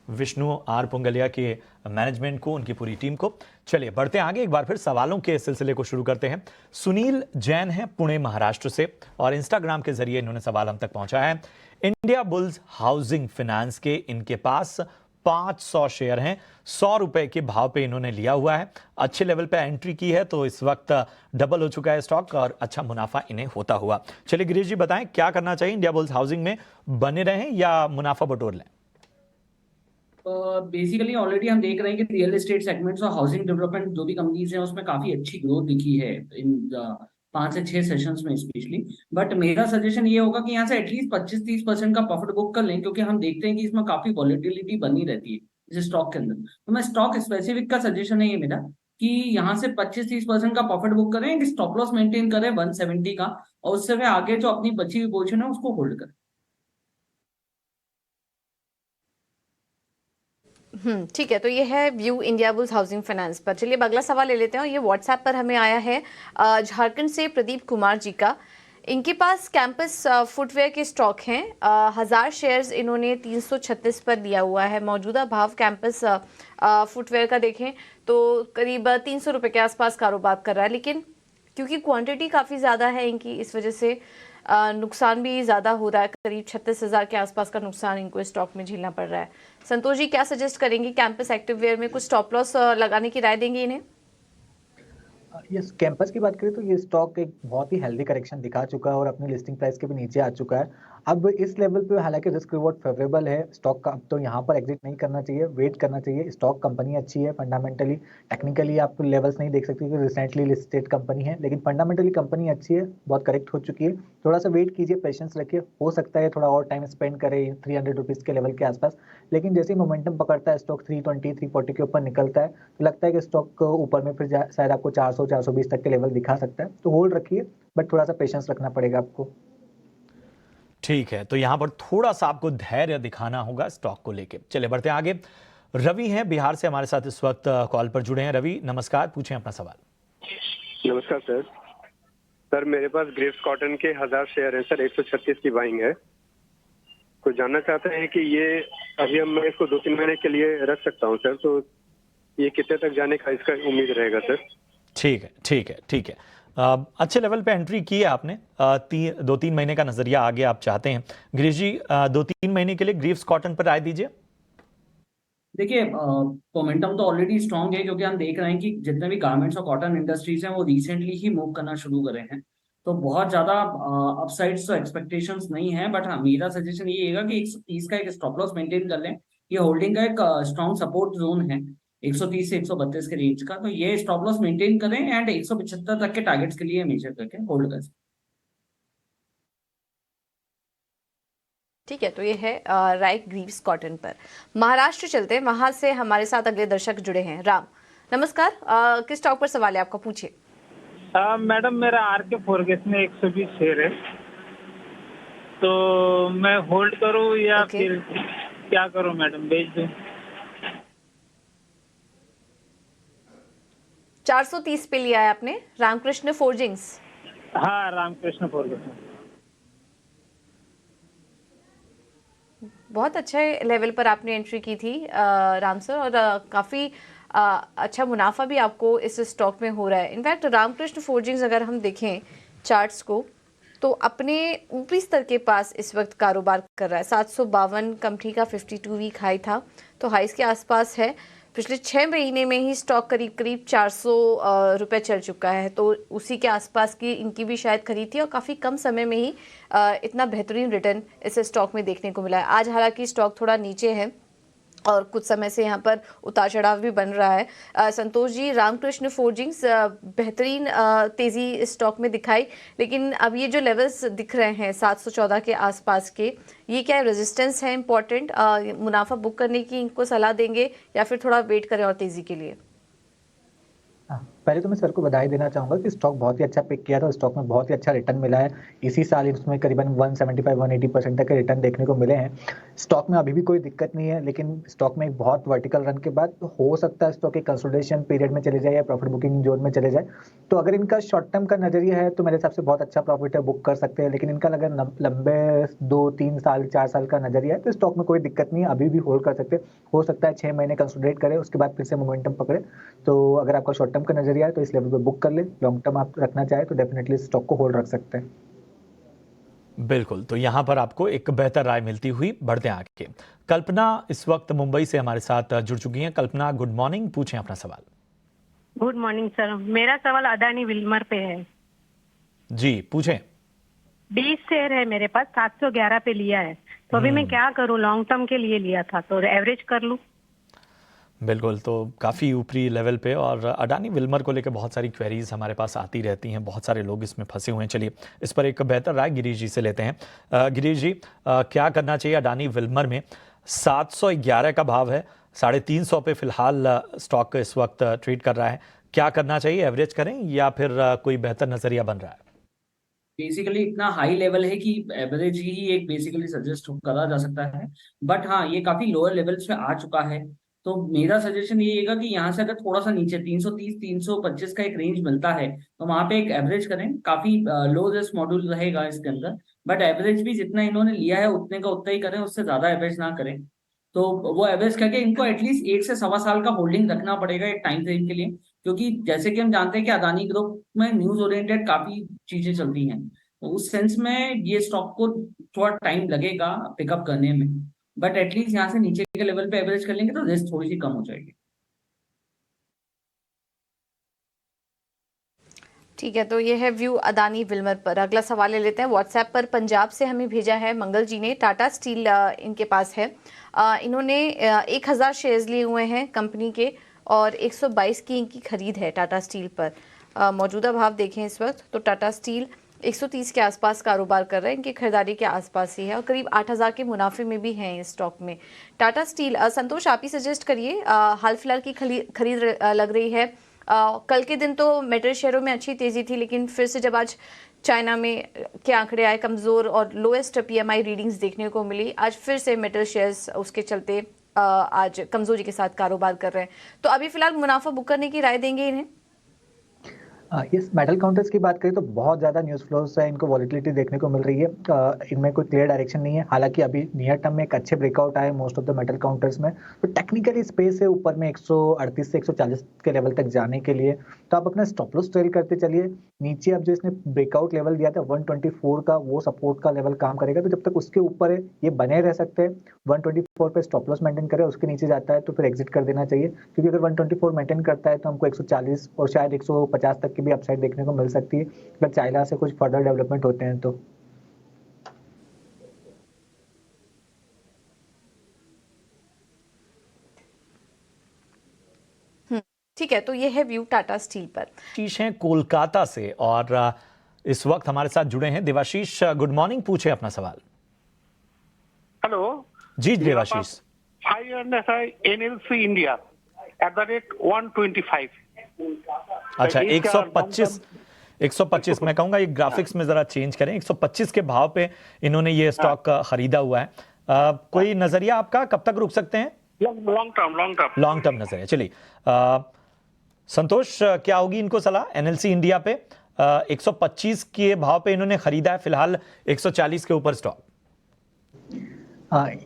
विष्णु आर पुंगलिया के मैनेजमेंट को, उनकी पूरी टीम को। चलिए बढ़ते हैं आगे, एक बार फिर सवालों के सिलसिले को शुरू करते हैं। सुनील जैन है पुणे महाराष्ट्र से, और इंस्टाग्राम के जरिए इन्होंने सवाल हम तक पहुंचाया है। इंडिया बुल्स हाउसिंग फाइनेंस के इनके पास 500 शेयर हैं, 100 रुपए के भाव पे इन्होंने लिया हुआ है, अच्छे लेवल पे एंट्री की है, तो इस वक्त डबल हो चुका है स्टॉक और अच्छा मुनाफा इन्हें होता हुआ। चलिए गिरीश जी बताएं क्या करना चाहिए, इंडिया बुल्स हाउसिंग में बने रहें या मुनाफा बटोर लें? बेसिकली ऑलरेडी हम देख रहे हैं कि रियल एस्टेट सेगमेंट्स और हाउसिंग डेवलपमेंट जो भी कंपनीज हैं उसमें काफी अच्छी ग्रोथ दिखी है इन 5 से 6 सेशंस में स्पेशली। बट मेरा सजेशन ये होगा कि यहाँ से एटलीस्ट 25-30% का प्रॉफिट बुक कर लें, क्योंकि हम देखते हैं कि इसमें काफी वॉलेटिलिटी बनी रहती है इस स्टॉक के अंदर। तो मैं स्टॉक स्पेसिफिक का सजेशन है ये मेरा कि यहाँ से 25-30% का प्रॉफिट बुक करें, कि स्टॉप लॉस मेंटेन करें 170 का, और उससे फिर आगे जो अपनी बची हुई पोजीशन है उसको होल्ड करें। ठीक है, तो ये है view India bulls housing finance पर। चलिए अगला सवाल ले लेते हैं, और ये व्हाट्सएप पर हमें आया है झारखंड से प्रदीप कुमार जी का। इनके पास कैंपस फुटवेयर के स्टॉक हैं, 1000 शेयर्स इन्होंने 336 पर लिया हुआ है। मौजूदा भाव कैंपस फुटवेयर का देखें तो करीब 300 रुपये के आसपास कारोबार कर रहा है, लेकिन क्योंकि क्वांटिटी काफ़ी ज़्यादा है इनकी, इस वजह से नुकसान भी ज़्यादा हो रहा है, करीब 36,000 के आसपास का नुकसान इनको स्टॉक में झेलना पड़ रहा है। संतोष जी क्या सजेस्ट करेंगे, कैंपस एक्टिव वेयर में कुछ स्टॉप लॉस लगाने की राय देंगे इन्हें? यस, कैंपस की बात करें तो ये स्टॉक एक बहुत ही हेल्दी करेक्शन दिखा चुका है और अपनी लिस्टिंग प्राइस के भी नीचे आ चुका है। अब इस लेवल पे हालांकि रिस्क रिवॉर्ड फेवरेबल है स्टॉक का, अब तो यहाँ पर एग्जिट नहीं करना चाहिए, वेट करना चाहिए। स्टॉक कंपनी अच्छी है, फंडामेंटली टेक्निकली आप लेवल्स नहीं देख सकते कि रिसेंटली लिस्टेड कंपनी है, लेकिन फंडामेंटली कंपनी अच्छी है, बहुत करेक्ट हो चुकी है। थोड़ा सा वेट कीजिए, पेशेंस रखिए, हो सकता है थोड़ा और टाइम स्पेंड करे 300 रुपीज़ के लेवल के आसपास, लेकिन जैसे ही मोमेंटम पकड़ता है स्टॉक 320 340 के ऊपर निकलता है तो लगता है कि स्टॉक ऊपर में फिर शायद आपको 400 420 तक के लेवल दिखा सकता है, तो होल्ड रखिए, बट थोड़ा सा पेशेंस रखना पड़ेगा आपको। ठीक है, तो यहां पर थोड़ा सा आपको धैर्य दिखाना होगा स्टॉक को लेके। चलिए बढ़ते हैं आगे। रवि हैं बिहार से हमारे साथ इस वक्त कॉल पर जुड़े हैं। रवि नमस्कार, पूछें अपना सवाल। नमस्कार सर। सर मेरे पास ग्रेव्स कॉटन के 1000 शेयर हैं सर, 136 की बाइंग है। तो जानना चाहते हैं कि ये अभी हम मैं इसको 2-3 महीने के लिए रख सकता हूँ सर, तो ये कितने तक जाने का इसका उम्मीद रहेगा सर? ठीक है, ठीक है, ठीक है। अच्छे लेवल पे एंट्री की है आपने। 2-3 महीने का नजरिया आगे आप चाहते हैं। गिरीश जी 2-3 महीने के लिए ग्रीव्स कॉटन पर राय दीजिए। देखिए मोमेंटम तो ऑलरेडी स्ट्रांग है, क्योंकि हम देख रहे हैं कि जितने भी गारमेंट्स और कॉटन इंडस्ट्रीज हैं वो रिसेंटली ही मूव करना शुरू करे हैं। तो बहुत ज्यादा अपसाइड्स तो एक्सपेक्टेशंस नहीं है, बट हाँ मेरा सजेशन ये रहेगा कि 130 का एक स्टॉप लॉस मेंटेन कर लें। ये होल्डिंग का एक स्ट्रांग सपोर्ट जोन है 130 से 132 के रेंज का, तो ये स्टॉप लॉस मेंटेन करें एंड 175 तक के टारगेट्स के लिए मेजर करके होल्ड करें। ठीक है, तो ये है राइट ग्रीव्स कॉटन पर। महाराष्ट्र चलते हैं, वहां से हमारे साथ अगले दर्शक जुड़े हैं। राम नमस्कार, किस स्टॉक पर सवाल है आपका, पूछिए। मैडम मेरा आरके फोरगेस में 120 शेयर है, तो मैं होल्ड करूं या फिर क्या करूं मैडम, बेच दूं? 430 पे लिया है आपने रामकृष्ण फोर्जिंग्स? हाँ, रामकृष्ण फोरगेस में। बहुत अच्छे लेवल पर आपने एंट्री की थी राम सर, और काफ़ी अच्छा मुनाफा भी आपको इस स्टॉक में हो रहा है। इनफैक्ट रामकृष्ण फोर्जिंग्स अगर हम देखें चार्ट्स को तो अपने ऊपरी स्तर के पास इस वक्त कारोबार कर रहा है। 752 कंपनी का 52 वीक हाई था, तो हाइस के आसपास है। पिछले 6 महीने में ही स्टॉक करीब करीब 400 रुपये चल चुका है, तो उसी के आसपास की इनकी भी शायद खरीद थी और काफ़ी कम समय में ही इतना बेहतरीन रिटर्न इस स्टॉक में देखने को मिला है। आज हालांकि स्टॉक थोड़ा नीचे है और कुछ समय से यहाँ पर उतार चढ़ाव भी बन रहा है। संतोष जी, रामकृष्ण फोर्जिंग्स बेहतरीन तेज़ी स्टॉक में दिखाई, लेकिन अब ये जो लेवल्स दिख रहे हैं 714 के आसपास के, ये क्या रेजिस्टेंस है इम्पोर्टेंट? मुनाफा बुक करने की इनको सलाह देंगे या फिर थोड़ा वेट करें और तेज़ी के लिए? पहले तो मैं सर को बधाई देना चाहूंगा कि स्टॉक बहुत ही अच्छा पिक किया था, स्टॉक में बहुत ही अच्छा रिटर्न मिला है। इसी साल इसमें करीबन 175-180% तक के रिटर्न देखने को मिले हैं। स्टॉक में अभी भी कोई दिक्कत नहीं है, लेकिन स्टॉक में एक बहुत वर्टिकल रन के बाद तो हो सकता है स्टॉक एक कंसोलिडेशन पीरियड में चले जाए या प्रॉफिट बुकिंग जोन में चले जाए। तो अगर इनका शॉर्ट टर्म का नजरिया है तो मेरे हिसाब से बहुत अच्छा प्रॉफिट है, बुक कर सकते हैं। लेकिन इनका अगर लंबे 2-3 साल 4 साल का नजरिया है तो स्टॉक में कोई दिक्कत नहीं है, अभी भी होल्ड कर सकते हैं। हो सकता है 6 महीने कंसोलिडेट करे, उसके बाद फिर से मोमेंटम पकड़े। तो अगर आपका शॉर्ट टर्म का नजरिया है तो इस लेवल पे बुक कर ले, लॉन्ग टर्म आप रखना चाहे तो डेफिनेटली स्टॉक को होल्ड रख सकते हैं। बिल्कुल, तो यहां पर आपको एक बेहतर राय मिलती हुई। बढ़ते हैं आगे। कल्पना इस वक्त मुंबई से हमारे साथ जुड़ चुकी हैं। कल्पना गुड मॉर्निंग, पूछें अपना सवाल। गुड मॉर्निंग सर, मेरा सवाल अडानी विल्मर पे है जी, पूछें। 20 शेयर है मेरे पास, 711 पे लिया है, तो अभी मैं क्या करूं? लॉन्ग टर्म के लिए लिया था, तो एवरेज कर लूं? बिल्कुल, तो काफ़ी ऊपरी लेवल पे, और अडानी विल्मर को लेकर बहुत सारी क्वेरीज हमारे पास आती रहती हैं, बहुत सारे लोग इसमें फंसे हुए हैं। चलिए इस पर एक बेहतर राय गिरीश जी से लेते हैं। गिरीश जी, क्या करना चाहिए अडानी विल्मर में? 711 का भाव है, 350 पे फिलहाल स्टॉक इस वक्त ट्रेड कर रहा है। क्या करना चाहिए, एवरेज करें या फिर कोई बेहतर नजरिया बन रहा है? बेसिकली इतना हाई लेवल है कि एवरेज ही एक बेसिकली सजेस्ट करा जा सकता है, बट हाँ ये काफी लोअर लेवल्स पे आ चुका है। तो मेरा सजेशन ये रहेगा कि यहाँ से अगर थोड़ा सा नीचे 330 325 का एक रेंज मिलता है तो वहां पे एक एवरेज करें। काफी लो रिस्क मॉड्यूल रहेगा इसके अंदर, बट एवरेज भी जितना इन्होंने लिया है उतने का उतना ही करें, उससे ज्यादा एवरेज ना करें। तो वो एवरेज करके इनको एटलीस्ट 1 से सवा साल का होल्डिंग रखना पड़ेगा एक टाइम फ्रेम के लिए, क्योंकि जैसे कि हम जानते हैं कि अदानी ग्रुप में न्यूज ओरिएंटेड काफी चीजें चलती हैं, तो उस सेंस में ये स्टॉक को थोड़ा टाइम लगेगा पिकअप करने में, बट एटलीस्ट यहाँ से नीचे के लेवल पे एवरेज कर लेंगे तो रिस्क थोड़ी सी कम हो जाएगी। ठीक है, तो ये है व्यू अदानी विल्मर पर। अगला सवाल ले लेते हैं। व्हाट्सएप पर पंजाब से हमें भेजा है मंगल जी ने। टाटा स्टील इनके पास है। इन्होंने 1000 शेयर्स लिए हुए हैं कंपनी के और 122 की इनकी खरीद है टाटा स्टील पर। मौजूदा भाव देखें इस वक्त तो टाटा स्टील 130 के आसपास कारोबार कर रहे हैं। इनकी खरीदारी के आसपास ही है और करीब 8000 के मुनाफे में भी हैं इस स्टॉक में। टाटा स्टील संतोष आप ही सजेस्ट करिए, हाल फिलहाल की खरीद लग रही है। कल के दिन तो मेटल शेयरों में अच्छी तेजी थी, लेकिन फिर से जब आज चाइना में के आंकड़े आए कमजोर और लोएस्ट पीएमआई रीडिंग्स देखने को मिली, आज फिर से मेटल शेयर्स उसके चलते आज कमजोरी के साथ कारोबार कर रहे हैं। तो अभी फिलहाल मुनाफा बुक करने की राय देंगे इन्हें? इस मेटल काउंटर्स की बात करें तो बहुत ज़्यादा न्यूज़ फ्लोज है, इनको वॉलिटिलिटी देखने को मिल रही है। इनमें कोई क्लियर डायरेक्शन नहीं है। हालांकि अभी नियर टर्म में एक अच्छे ब्रेकआउट आए most of the metal counters में, तो टेक्निकली स्पेस है ऊपर में 138 से 140 के लेवल तक जाने के लिए। तो आप अपना स्टॉप लॉस ट्रेल करते चलिए। नीचे अब जो इसने ब्रेकआउट लेवल दिया था 124 का, वो सपोर्ट का लेवल काम करेगा। तो जब तक उसके ऊपर है ये बने रह सकते हैं। 124 पे स्टॉप लॉस मेंटेन करे, उसके नीचे जाता है तो फिर एग्जिट कर देना चाहिए, क्योंकि अगर 124 मेंटेन करता है तो हमको 140 और शायद 150 तक की भी अपसाइड देखने को मिल सकती है अगर चाइना से कुछ फर्दर डेवलपमेंट होते हैं तो। ठीक है, तो ये है व्यू टाटा स्टील पर। देवाशीष हैं कोलकाता से और इस वक्त हमारे साथ जुड़े हैं। देवाशीष गुड मॉर्निंग, पूछे अपना सवाल। Hello ji Devashish. 500 NLC India at the rate 125। अच्छा 125 मैं कहूंगा ये ग्राफिक्स में जरा चेंज करें। 125 के भाव पे इन्होंने ये स्टॉक खरीदा हुआ है। कोई नजरिया आपका कब तक रुक सकते हैं? लॉन्ग टर्म नजरिया। चलिए संतोष क्या होगी इनको सलाह एनएलसी इंडिया पे? 125 के भाव पे इन्होंने खरीदा है, फिलहाल 140 के ऊपर स्टॉक।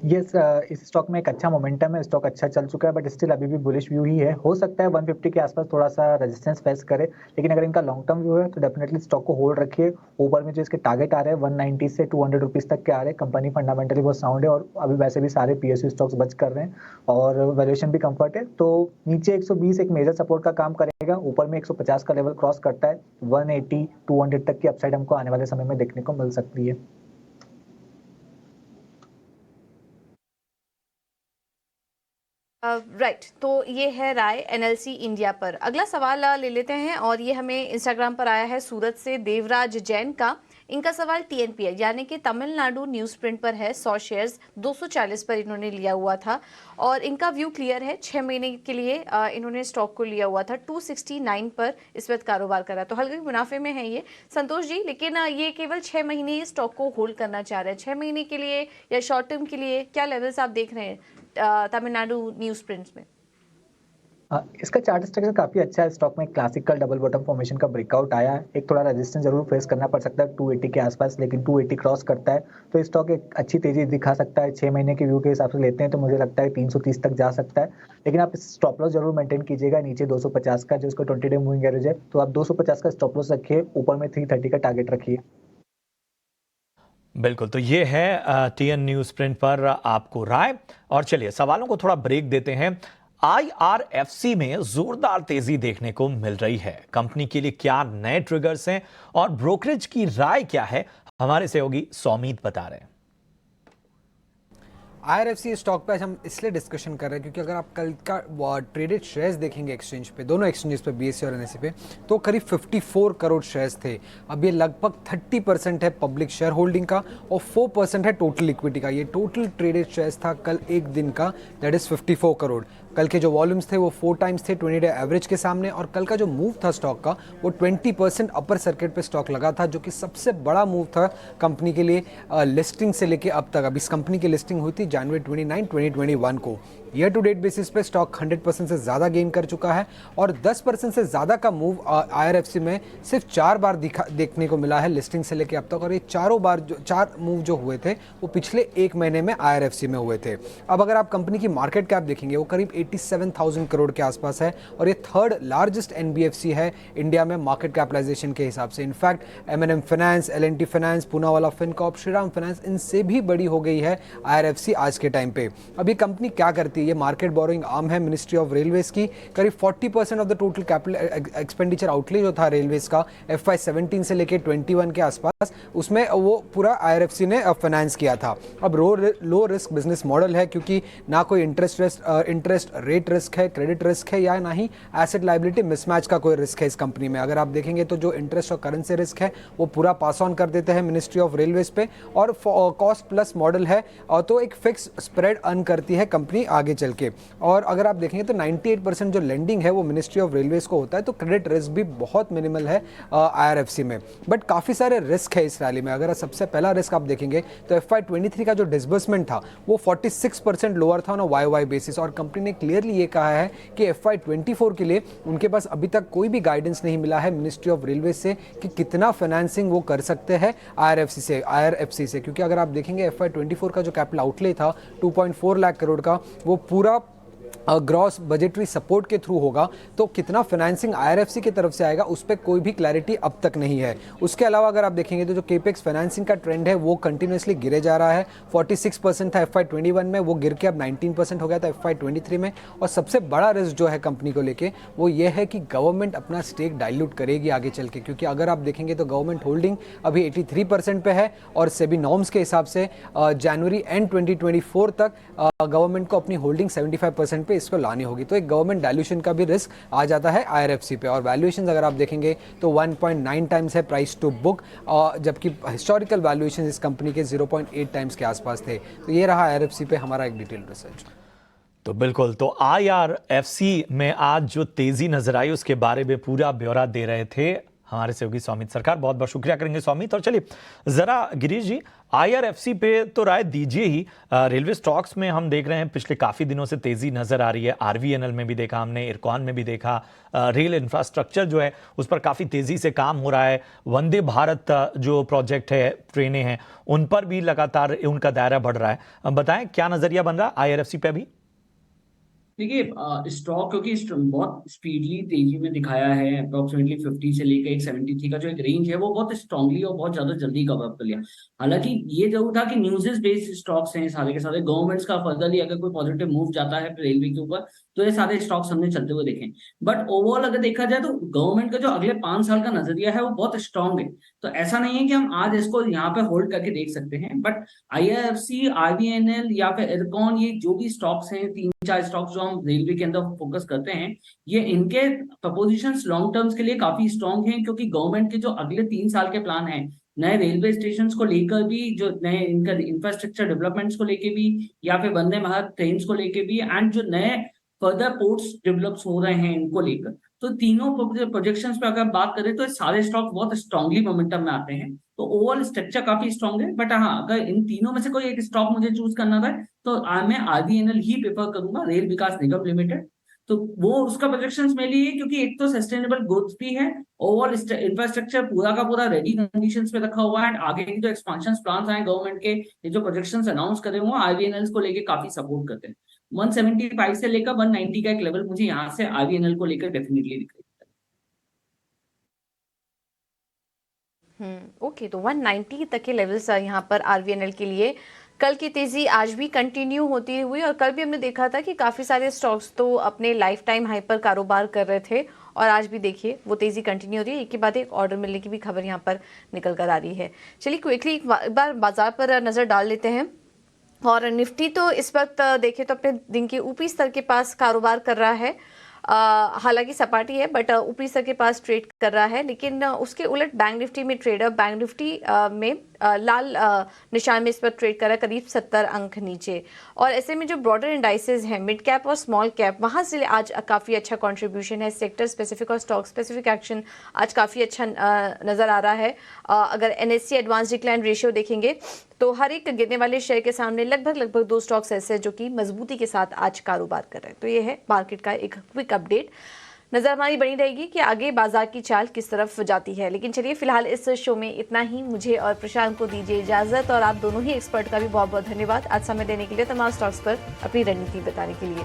यस, इस स्टॉक में एक अच्छा मोमेंटम है, स्टॉक अच्छा चल चुका है, बट स्टिल अभी भी बुलिश व्यू ही है। हो सकता है 150 के आसपास थोड़ा सा रेजिस्टेंस फेस करे, लेकिन अगर इनका लॉन्ग टर्म व्यू है तो डेफिनेटली स्टॉक को होल्ड रखिए। ऊपर में जो इसके टारगेट आ रहे हैं 190 से 200 रुपीज तक के आ रहे हैं। कंपनी फंडामेंटली बहुत साउंड है और अभी वैसे भी सारे PSU स्टॉक्स बच कर रहे हैं और वैल्यूएशन भी कंफर्ट है। तो नीचे 120 एक मेजर सपोर्ट का काम करेगा, ऊपर में 150 का लेवल क्रॉस करता है 180 200 तक की अपसाइड हमको आने वाले समय में देखने को मिल सकती है। राइट, तो ये है राय एनएलसी इंडिया पर। अगला सवाल ले लेते हैं और ये हमें इंस्टाग्राम पर आया है सूरत से देवराज जैन का। इनका सवाल TNPL यानी कि तमिलनाडु न्यूज़ प्रिंट पर है। 100 शेयर्स 240 पर इन्होंने लिया हुआ था और इनका व्यू क्लियर है। 6 महीने के लिए इन्होंने स्टॉक को लिया हुआ था। 269 पर इस वक्त कारोबार कर रहा है, तो हल्के मुनाफे में है ये संतोष जी। लेकिन ये केवल 6 महीने ये स्टॉक को होल्ड करना चाह रहे हैं। 6 महीने के लिए या शॉर्ट टर्म के लिए क्या लेवल्स आप देख रहे हैं तमिलनाडु न्यूज़ प्रिंट्स में? इसका चार्ट स्ट्रक्चर काफी अच्छा है। स्टॉक में क्लासिकल डबल बॉटम फॉर्मेशन का ब्रेकआउट आया है। एक थोड़ा रेजिस्टेंस जरूर फेस करना पड़ सकता है 280 के आसपास, लेकिन 280 क्रॉस करता है तो स्टॉक एक अच्छी तेजी दिखा सकता है। 6 महीने के व्यू के हिसाब से लेते हैं तो मुझे लगता है 330 तक जा सकता है, लेकिन आप स्टॉप लॉस जरूर मेंटेन कीजिएगा नीचे 250 का, जो इसका 20 डे मूविंग एवरेज है। तो आप 250 का स्टॉप लॉस रखिए, ऊपर में 330 का टारगेट रखिए। बिल्कुल, तो ये है TN न्यूज़ प्रिंट पर आपको राय। और चलिए सवालों को थोड़ा ब्रेक देते हैं। IRFC में जोरदार तेजी देखने को मिल रही है। कंपनी के लिए क्या नए ट्रिगर्स हैं और ब्रोकरेज की राय क्या है, हमारे सहयोगी सौमीत बता रहे हैं। IRFC स्टॉक पे आज हम इसलिए डिस्कशन कर रहे हैं क्योंकि अगर आप कल का ट्रेडेड शेयर्स देखेंगे एक्सचेंज पे, दोनों एक्सचेंजेस पे BSE और NSE पे, तो करीब 54 करोड़ शेयर्स थे। अब ये लगभग 30% है पब्लिक शेयर होल्डिंग का और 4% है टोटल इक्विटी का। ये टोटल ट्रेडेड शेयर्स था कल एक दिन का, दैट इज 54 करोड़। कल के जो वॉल्यूम्स थे वो 4 टाइम्स थे 20 डे एवरेज के सामने, और कल का जो मूव था स्टॉक का वो 20% अपर सर्किट पे स्टॉक लगा था, जो कि सबसे बड़ा मूव था कंपनी के लिए लिस्टिंग से लेके अब तक। अब इस कंपनी की लिस्टिंग हुई थी जनवरी 29, 2021 को। ईयर टू डेट बेसिस पे स्टॉक 100% से ज़्यादा गेन कर चुका है और 10% से ज़्यादा का मूव IRFC में सिर्फ 4 बार देखने को मिला है लिस्टिंग से लेके अब तक, और ये चारों बार जो 4 मूव जो हुए थे वो पिछले एक महीने में IRFC में हुए थे। अब अगर आप कंपनी की मार्केट कैप देखेंगे वो करीब 87,000 करोड़ के आसपास है और ये 3rd लार्जेस्ट NBFC है इंडिया में मार्केट कैपिटलाइजेशन के हिसाब से। In fact M&M finance, L&T finance, Poonawalla Fincorp, Shriram finance, इनसे भी बड़ी हो गई है IRFC आज के टाइम पे। अब ये कंपनी क्या करती करती है। ये मार्केट बोरोइंग आर्म है मिनिस्ट्री ऑफ रेलवेज की। करीब 40% of the total capital expenditure outlay जो था रेलवेज का FY17 से लेके 21 के आसपास, उसमें वो पूरा IRFC ने फाइनेंस किया था। अब लो रिस्क बिजनेस मॉडल है, क्योंकि ना कोई इंटरेस्ट रेट रिस्क है, क्रेडिट रिस्क है, या ना ही एसेट लायबिलिटी मिसमैच का कोई रिस्क है इस कंपनी में। अगर आप देखेंगे तो जो इंटरेस्ट और करेंसी रिस्क है वो पूरा पास ऑन कर देते हैं मिनिस्ट्री ऑफ रेलवेज पे, और कॉस्ट प्लस मॉडल है, और तो एक फिक्स स्प्रेड अर्न करती है कंपनी आगे चल के। और अगर आप देखेंगे तो 98% जो लेंडिंग है वो मिनिस्ट्री ऑफ रेलवेज को होता है, तो क्रेडिट रिस्क भी बहुत मिनिमल है IRFC में। बट काफ़ी सारे रिस्क है इस रैली में। अगर सबसे पहला रिस्क आप देखेंगे तो FY23 का जो डिसबर्समेंट था वो 46% लोअर था ऑन YOY बेसिस, और कंपनी ने क्लियरली ये कहा है कि FY24 के लिए उनके पास अभी तक कोई भी गाइडेंस नहीं मिला है मिनिस्ट्री ऑफ रेलवे से कि कितना फाइनेंसिंग वो कर सकते हैं IRFC से, क्योंकि अगर आप देखेंगे FY24 का जो कैपिटल आउटले था 2.4 लाख करोड़ का, वो पूरा ग्रॉस बजटरी सपोर्ट के थ्रू होगा। तो कितना फाइनेंसिंग IRFC की तरफ से आएगा उस पर कोई भी क्लैरिटी अब तक नहीं है। उसके अलावा अगर आप देखेंगे तो जो केपेक्स फाइनेंसिंग का ट्रेंड है वो कंटिन्यूसली गिरे जा रहा है। 46% था FY21 में, वो गिर के अब 19% हो गया था FY23 में। और सबसे बड़ा रिस्क जो है कंपनी को लेके वो ये है कि गवर्नमेंट अपना स्टेक डाइल्यूट करेगी आगे चल के, क्योंकि अगर आप देखेंगे तो गवर्नमेंट होल्डिंग अभी 83% पे है, और सेबी नॉर्म्स के हिसाब से जनवरी एंड 2024 तक गवर्नमेंट को अपनी होल्डिंग 75% पे इसको लानी होगी। तो एक गवर्नमेंट डाइल्यूशन का भी रिस्क आ जाता है IRFC पे। और वैल्यूएशन अगर आप देखेंगे तो 1.9 टाइम्स है प्राइस टू बुक, जबकि हिस्टोरिकल वैल्यूएशन इस कंपनी के 0.8 टाइम्स के आसपास थे। तो ये रहा IRFC पे हमारा एक डिटेल रिसर्च। तो बिल्कुल, तो IRFC में आज जो तेजी नजर आई उसके बारे में पूरा ब्यौरा दे रहे थे हमारे सहयोगी सौमित सरकार। बहुत बहुत शुक्रिया करेंगे सौमित। और चलिए जरा गिरीश जी, IRFC पे तो राय दीजिए ही। रेलवे स्टॉक्स में हम देख रहे हैं पिछले काफ़ी दिनों से तेज़ी नज़र आ रही है। RVNL में भी देखा हमने, इरकॉन में भी देखा। रेल इंफ्रास्ट्रक्चर जो है उस पर काफ़ी तेज़ी से काम हो रहा है। वंदे भारत जो प्रोजेक्ट है, ट्रेनें हैं, उन पर भी लगातार उनका दायरा बढ़ रहा है। बताएं क्या नज़रिया बन रहा है IRFC पे अभी? देखिए, स्टॉक क्योंकि बहुत स्पीडली तेजी में दिखाया है, अप्रोक्सीमेटली 50 से लेकर एक 73 का जो एक रेंज है वो बहुत स्ट्रांगली और बहुत ज्यादा जल्दी कवर अप कर लिया। हालांकि ये जरूर था कि न्यूज़ बेस्ड स्टॉक्स हैं सारे के सारे, गवर्नमेंट्स का फर्दरली अगर कोई पॉजिटिव मूव जाता है रेलवे के ऊपर तो ये सारे स्टॉक्स हमने चलते हुए देखे। बट ओवरऑल अगर देखा जाए तो गवर्नमेंट का जो अगले 5 साल का नजरिया है वो बहुत स्ट्रांग है। तो ऐसा नहीं है कि हम आज इसको यहाँ पे होल्ड करके देख सकते हैं। बट IRFC, RVNL या फिर इरकॉन, ये जो भी स्टॉक्स हैं, 3-4 स्टॉक्स जो हम रेलवे के अंदर फोकस करते हैं, ये इनके प्रपोजिशंस लॉन्ग टर्म्स के लिए काफी स्ट्रांग हैं, क्योंकि गवर्नमेंट के जो अगले 3 साल के प्लान हैं, नए रेलवे स्टेशन को लेकर भी, जो नए इनका इंफ्रास्ट्रक्चर डेवलपमेंट्स को लेकर भी, या फिर वंदे भारत ट्रेन को लेकर भी, एंड जो नए फर्दर पोर्ट्स डेवलप्स हो रहे हैं इनको लेकर, तो तीनों प्रोजेक्शंस पे अगर बात करें तो सारे स्टॉक बहुत स्ट्रांगली मोमेंटम में आते हैं। तो ओवरऑल स्ट्रक्चर काफी स्ट्रांग है। बट हाँ, अगर इन तीनों में से कोई एक स्टॉक मुझे चूज करना था तो मैं RVNL ही प्रेफर करूंगा, रेल विकास निगम लिमिटेड। तो वो उसका प्रोजेक्शंस मेरे लिए, क्योंकि एक तो सस्टेनेबल ग्रोथ भी है, ओवरऑल इंफ्रास्ट्रक्चर पूरा का पूरा रेडी कंडीशंस पे रखा हुआ है, एंड आगे की जो एक्सपेंशन प्लान्स आए गवर्नमेंट के, ये जो प्रोजेक्शंस अनाउंस करे हुए RVNL को लेके काफी सपोर्ट करते हैं। 175 से लेकर 190 का एक लेवल मुझे यहाँ से RVNL को लेकर डेफिनेटली दिख रही है। ओके, तो 190 तक के लेवल्स यहाँ पर RVNL के लिए। कल की तेजी आज भी कंटिन्यू होती हुई, और कल भी हमने देखा था कि काफ़ी सारे स्टॉक्स तो अपने लाइफ टाइम हाई पर कारोबार कर रहे थे, और आज भी देखिए वो तेज़ी कंटिन्यू हो रही है। एक के बाद एक ऑर्डर मिलने की भी खबर यहाँ पर निकल कर आ रही है। चलिए क्विकली एक बार बाजार पर नज़र डाल लेते हैं। और निफ्टी तो इस वक्त देखें तो अपने दिन के ऊपरी स्तर के पास कारोबार कर रहा है। हालांकि सपाटी है बट ऊपरी स्तर के पास ट्रेड कर रहा है। लेकिन उसके उलट बैंक निफ्टी में ट्रेडर बैंक निफ्टी में लाल निशान में इस पर ट्रेड कर रहा है, करीब 70 अंक नीचे। और ऐसे में जो ब्रॉडर इंडाइसेस हैं, मिड कैप और स्मॉल कैप, वहाँ से आज काफ़ी अच्छा कंट्रीब्यूशन है। सेक्टर स्पेसिफिक और स्टॉक स्पेसिफिक एक्शन आज काफ़ी अच्छा नज़र आ रहा है। अगर NSE एडवांस डिक्लाइन रेशियो देखेंगे तो हर एक गिरने वाले शेयर के सामने लगभग 2 स्टॉक्स ऐसे जो कि मजबूती के साथ आज कारोबार कर रहे हैं। तो ये है मार्केट का एक क्विक अपडेट। नज़र हमारी बनी रहेगी कि आगे बाजार की चाल किस तरफ जाती है। लेकिन चलिए फिलहाल इस शो में इतना ही। मुझे और प्रशांत को दीजिए इजाज़त, और आप दोनों ही एक्सपर्ट का भी बहुत बहुत धन्यवाद आज समय देने के लिए, तमाम स्टॉक्स पर अपनी रणनीति बताने के लिए।